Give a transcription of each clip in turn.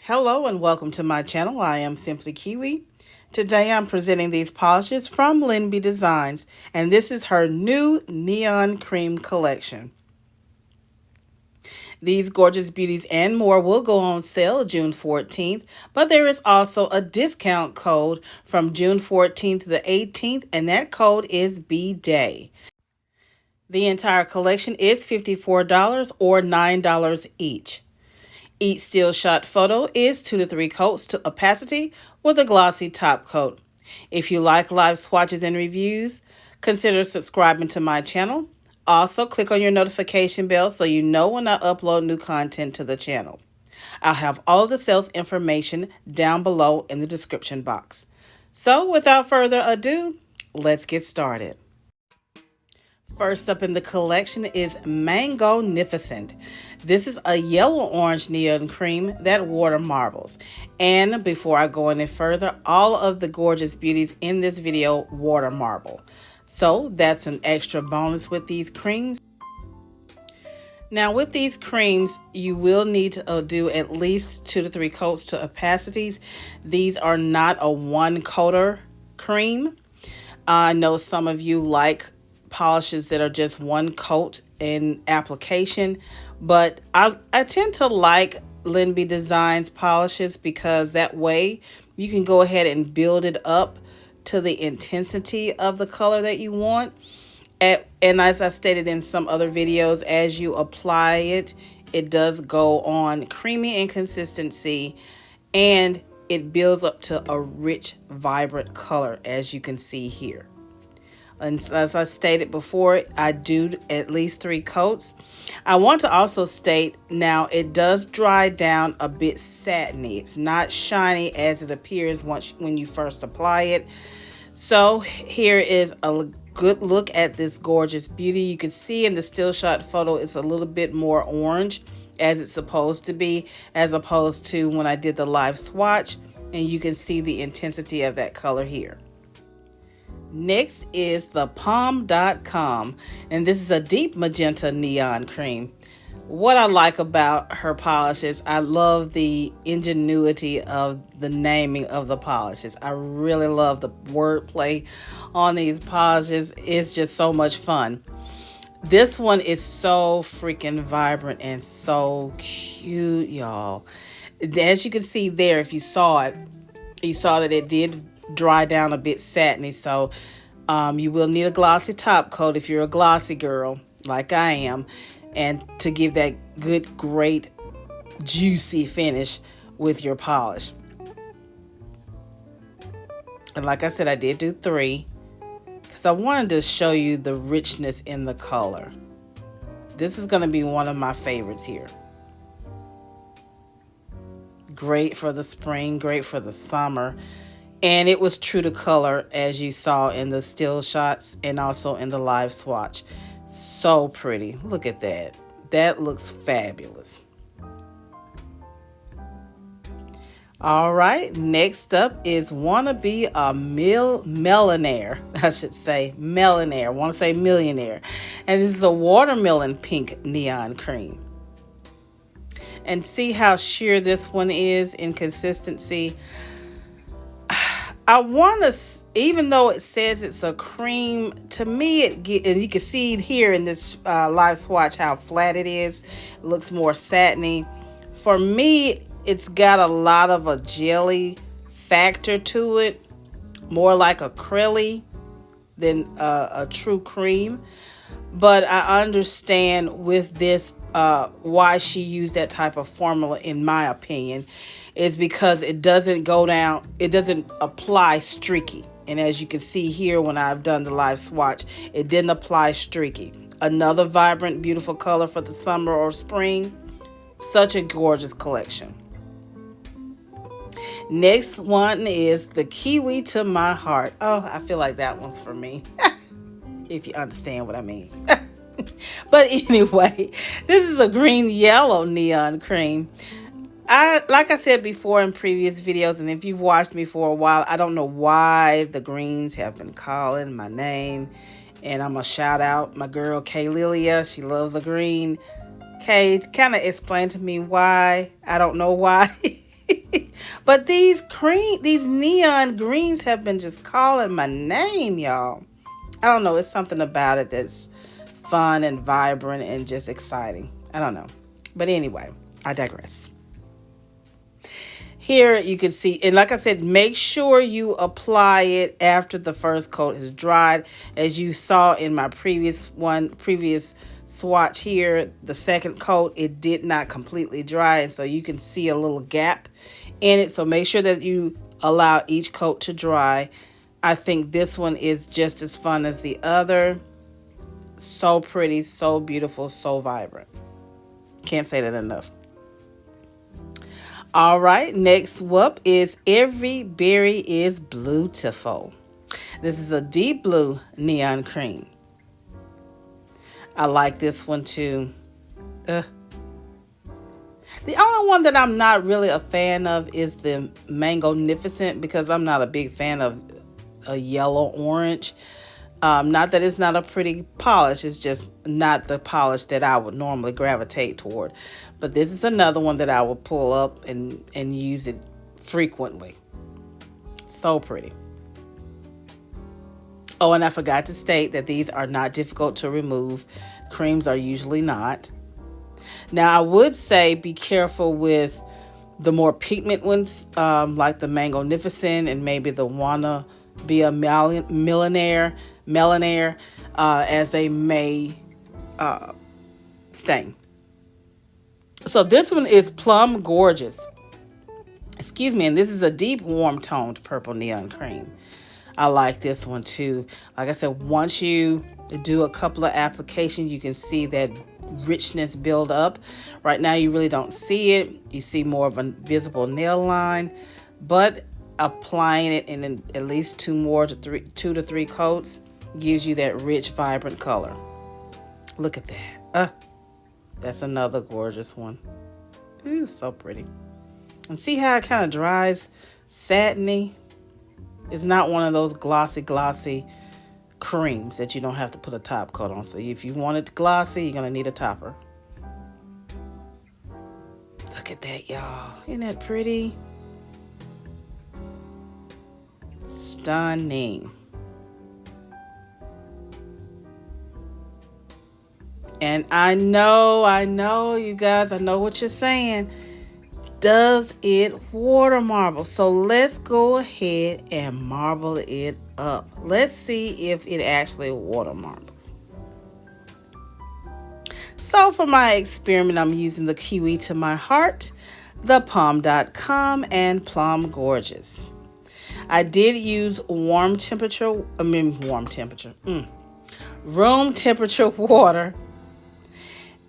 Hello and welcome to my channel. I am Simply Kiwi. Today I'm presenting these polishes from Lynbdesign, and this is her new Neon Cream collection. These gorgeous beauties and more will go on sale June 14th, but there is also a discount code from June 14th to the 18th, and that code is BDAY. The entire collection is $54 or $9 each. Each still shot photo is 2 to 3 coats to opacity with a glossy top coat. If you like live swatches and reviews, consider subscribing to my channel. Also, click on your notification bell so you know when I upload new content to the channel. I'll have all of the sales information down below in the description box. So, without further ado, let's get started. First up in the collection is Mango-Nificent. This is a yellow orange neon cream that water marbles. And before I go any further, all of the gorgeous beauties in this video water marble. So that's an extra bonus with these creams. Now with these creams, you will need to do at least 2 to 3 coats to opacities. These are not a one coater cream. I know some of you like polishes that are just one coat in application, but I tend to like Lynbdesign's polishes because that way you can go ahead and build it up to the intensity of the color that you want. And as I stated in some other videos, as you apply it, it does go on creamy in consistency and it builds up to a rich, vibrant color, as you can see here. And as I stated before, I do at least 3 coats. I want to also state now it does dry down a bit satiny. It's not shiny as it appears when you first apply it. So here is a good look at this gorgeous beauty. You can see in the still shot photo it's a little bit more orange as it's supposed to be, as opposed to when I did the live swatch, and you can see the intensity of that color here. Next is the Palm.com, and this is a deep magenta neon cream. What I like about her polishes, I love the ingenuity of the naming of the polishes. I really love the wordplay on these polishes. It's just so much fun. This one is so freaking vibrant and so cute, y'all. As you can see there, if you saw it, you saw that it did dry down a bit satiny, so you will need a glossy top coat if you're a glossy girl like I am, and to give that good, great, juicy finish with your polish. And like I said, I did do 3 because I wanted to show you the richness in the color. This is going to be one of my favorites here. Great for the spring, great for the summer. And it was true to color, as you saw in the still shots and also in the live swatch. So pretty. Look at that. That looks fabulous. All right, next up is Wanna Be a Melon-Aire. I should say Melon-Aire. Want to say millionaire. And this is a watermelon pink neon cream. And see how sheer this one is in consistency. I want to, even though it says it's a cream, to me, and you can see here in this live swatch how flat it is. It looks more satiny. For me, it's got a lot of a jelly factor to it, more like a acrylic than a true cream. But I understand with this why she used that type of formula, in my opinion, is because it doesn't go down, it doesn't apply streaky. And as you can see here when I've done the live swatch, it didn't apply streaky. Another vibrant, beautiful color for the summer or spring. Such a gorgeous collection. Next one is the Kiwi to My Heart. Oh, I feel like that one's for me. If you understand what I mean. But anyway, this is a green yellow neon cream. Like I said before in previous videos, and if you've watched me for a while, I don't know why the greens have been calling my name. And I'm going to shout out my girl, Kay Lilia. She loves a green. Kay, kind of explain to me why. I don't know why. But these neon greens have been just calling my name, y'all. I don't know. It's something about it that's fun and vibrant and just exciting. I don't know. But anyway, I digress. Here you can see, and like I said, make sure you apply it after the first coat is dried. As you saw in my previous swatch here, the second coat, it did not completely dry, and so you can see a little gap in it. So make sure that you allow each coat to dry. I think this one is just as fun as the other. So pretty, so beautiful, so vibrant. Can't say that enough. All right, next up is Every Berry is Bluetiful. This is a deep blue neon cream. I like this one too. The only one that I'm not really a fan of is the Mango-Nificent, because I'm not a big fan of a yellow orange. Not that it's not a pretty polish, it's just not the polish that I would normally gravitate toward. But this is another one that I will pull up and use it frequently. So pretty. Oh, and I forgot to state that these are not difficult to remove. Creams are usually not. Now, I would say be careful with the more pigment ones, like the Mango-Nificent and maybe the Wanna Be a Melon-Aire, as they may stain. So this one is Plum Gorgeous. Excuse me, and this is a deep warm toned purple neon cream. I like this one too. Like I said, once you do a couple of applications, you can see that richness build up. Right now you really don't see it. You see more of a visible nail line, but applying it in at least two to three coats gives you that rich, vibrant color. Look at that. That's another gorgeous one. Ooh, so pretty. And see how it kind of dries satiny? It's not one of those glossy creams that you don't have to put a top coat on. So if you want it glossy, you're going to need a topper. Look at that, y'all. Isn't that pretty? Stunning. And I know, you guys, I know what you're saying. Does it water marble? So let's go ahead and marble it up. Let's see if it actually water marbles. So for my experiment, I'm using the Kiwi to my heart, the Palm.com, and Plum Gorgeous. I did use room temperature water.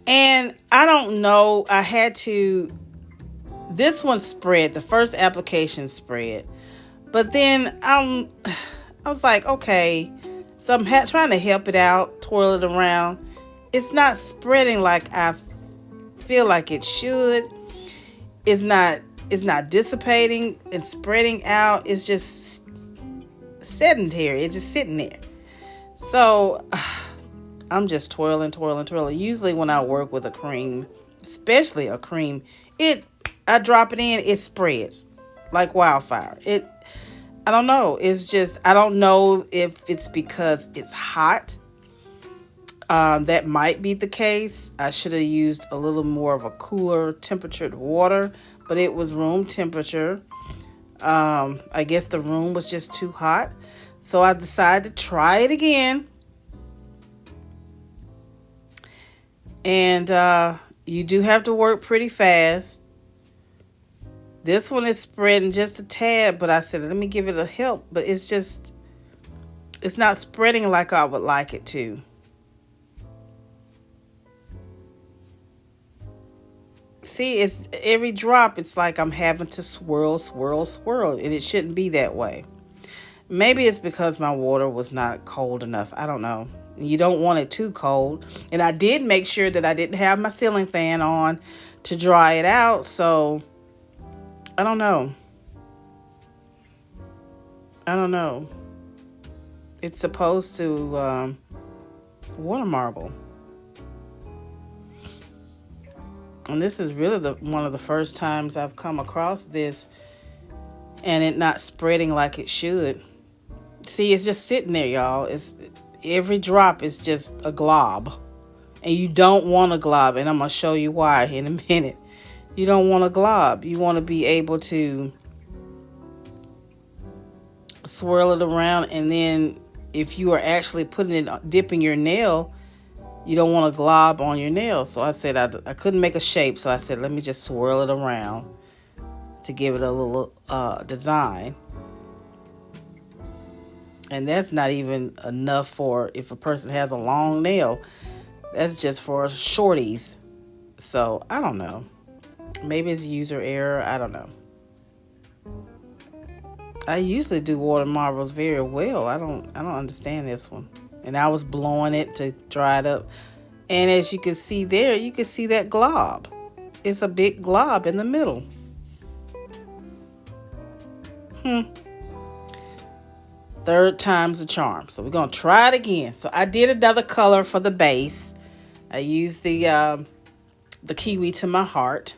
And I don't know, this one spread, the first application spread. But then I was like, okay, so I'm trying to help it out, twirl it around. It's not spreading like I feel like it should. It's not dissipating and spreading out. It's just sedentary. It's just sitting there. So I'm just twirling. Usually when I work with a cream, especially a cream, I drop it in, it spreads like wildfire. I don't know. It's just, I don't know if it's because it's hot. That might be the case. I should have used a little more of a cooler temperatured water, but it was room temperature. I guess the room was just too hot. So I decided to try it again. And you do have to work pretty fast. This one is spreading just a tad, but I said, let me give it a help. But it's not spreading like I would like it to. See, it's every drop, it's like I'm having to swirl, and it shouldn't be that way. Maybe it's because my water was not cold enough. I don't know. You don't want it too cold. And I did make sure that I didn't have my ceiling fan on to dry it out. So, I don't know. It's supposed to water marble. And this is really one of the first times I've come across this and it not spreading like it should. See, it's just sitting there, y'all. It's every drop is just a glob. And you don't want a glob, and I'm going to show you why in a minute. You don't want a glob. You want to be able to swirl it around, and then if you are actually dipping your nail, you don't want a glob on your nail. So I said I couldn't make a shape, so I said let me just swirl it around to give it a little design. And that's not even enough for if a person has a long nail. That's just for shorties. So I don't know. Maybe it's user error. I don't know. I usually do water marbles very well. I don't understand this one. And I was blowing it to dry it up. And as you can see there, you can see that glob. It's a big glob in the middle. Third time's a charm. So we're going to try it again. So I did another color for the base. I used the Kiwi to my heart.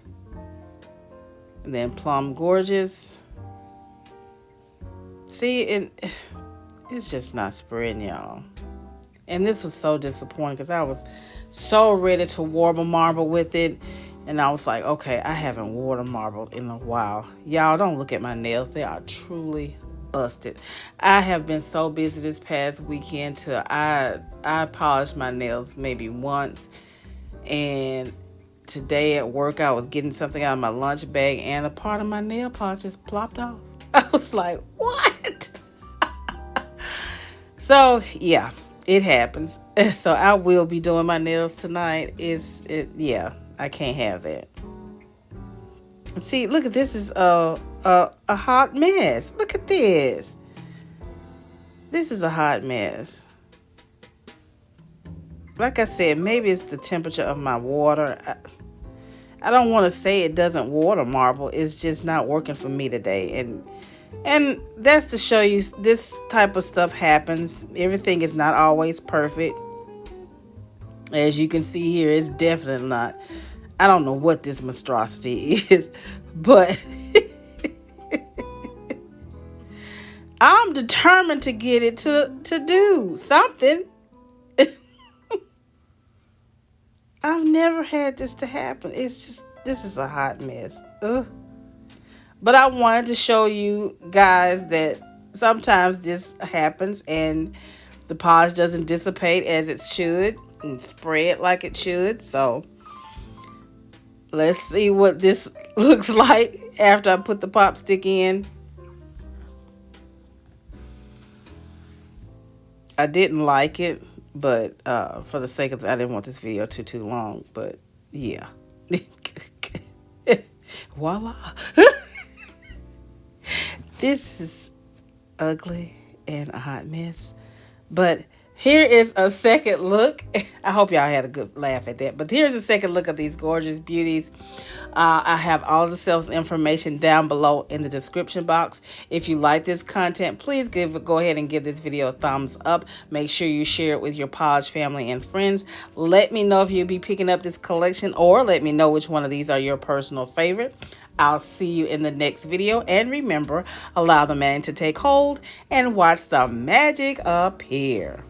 And then Plum Gorgeous. See, it's just not spreading, y'all. And this was so disappointing because I was so ready to water marble with it. And I was like, okay, I haven't water marbled in a while. Y'all, don't look at my nails. They are truly busted. I have been so busy this past weekend till I polished my nails maybe once. And today at work, I was getting something out of my lunch bag, and a part of my nail polish just plopped off. I was like, what? So, yeah, it happens. So I will be doing my nails tonight. Yeah, I can't have that. See, look at this is a hot mess. Look at this. This is a hot mess. Like I said, maybe it's the temperature of my water. I don't want to say it doesn't water marble. It's just not working for me today. And that's to show you this type of stuff happens. Everything is not always perfect. As you can see here, it's definitely not. I don't know what this monstrosity is, but I'm determined to get it to do something. I've never had this to happen. It's just, this is a hot mess. Ugh. But I wanted to show you guys that sometimes this happens and the polish doesn't dissipate as it should and spread like it should. So let's see what this looks like after I put the pop stick in. I didn't like it, but for the sake of I didn't want this video too long, but yeah. Voila. This is ugly and a hot mess, but here is a second look. I hope y'all had a good laugh at that. But here's a second look at these gorgeous beauties. I have all the sales information down below in the description box. If you like this content, please go ahead and give this video a thumbs up. Make sure you share it with your polish family and friends. Let me know if you'll be picking up this collection, or let me know which one of these are your personal favorite. I'll see you in the next video. And remember, allow the man to take hold and watch the magic appear.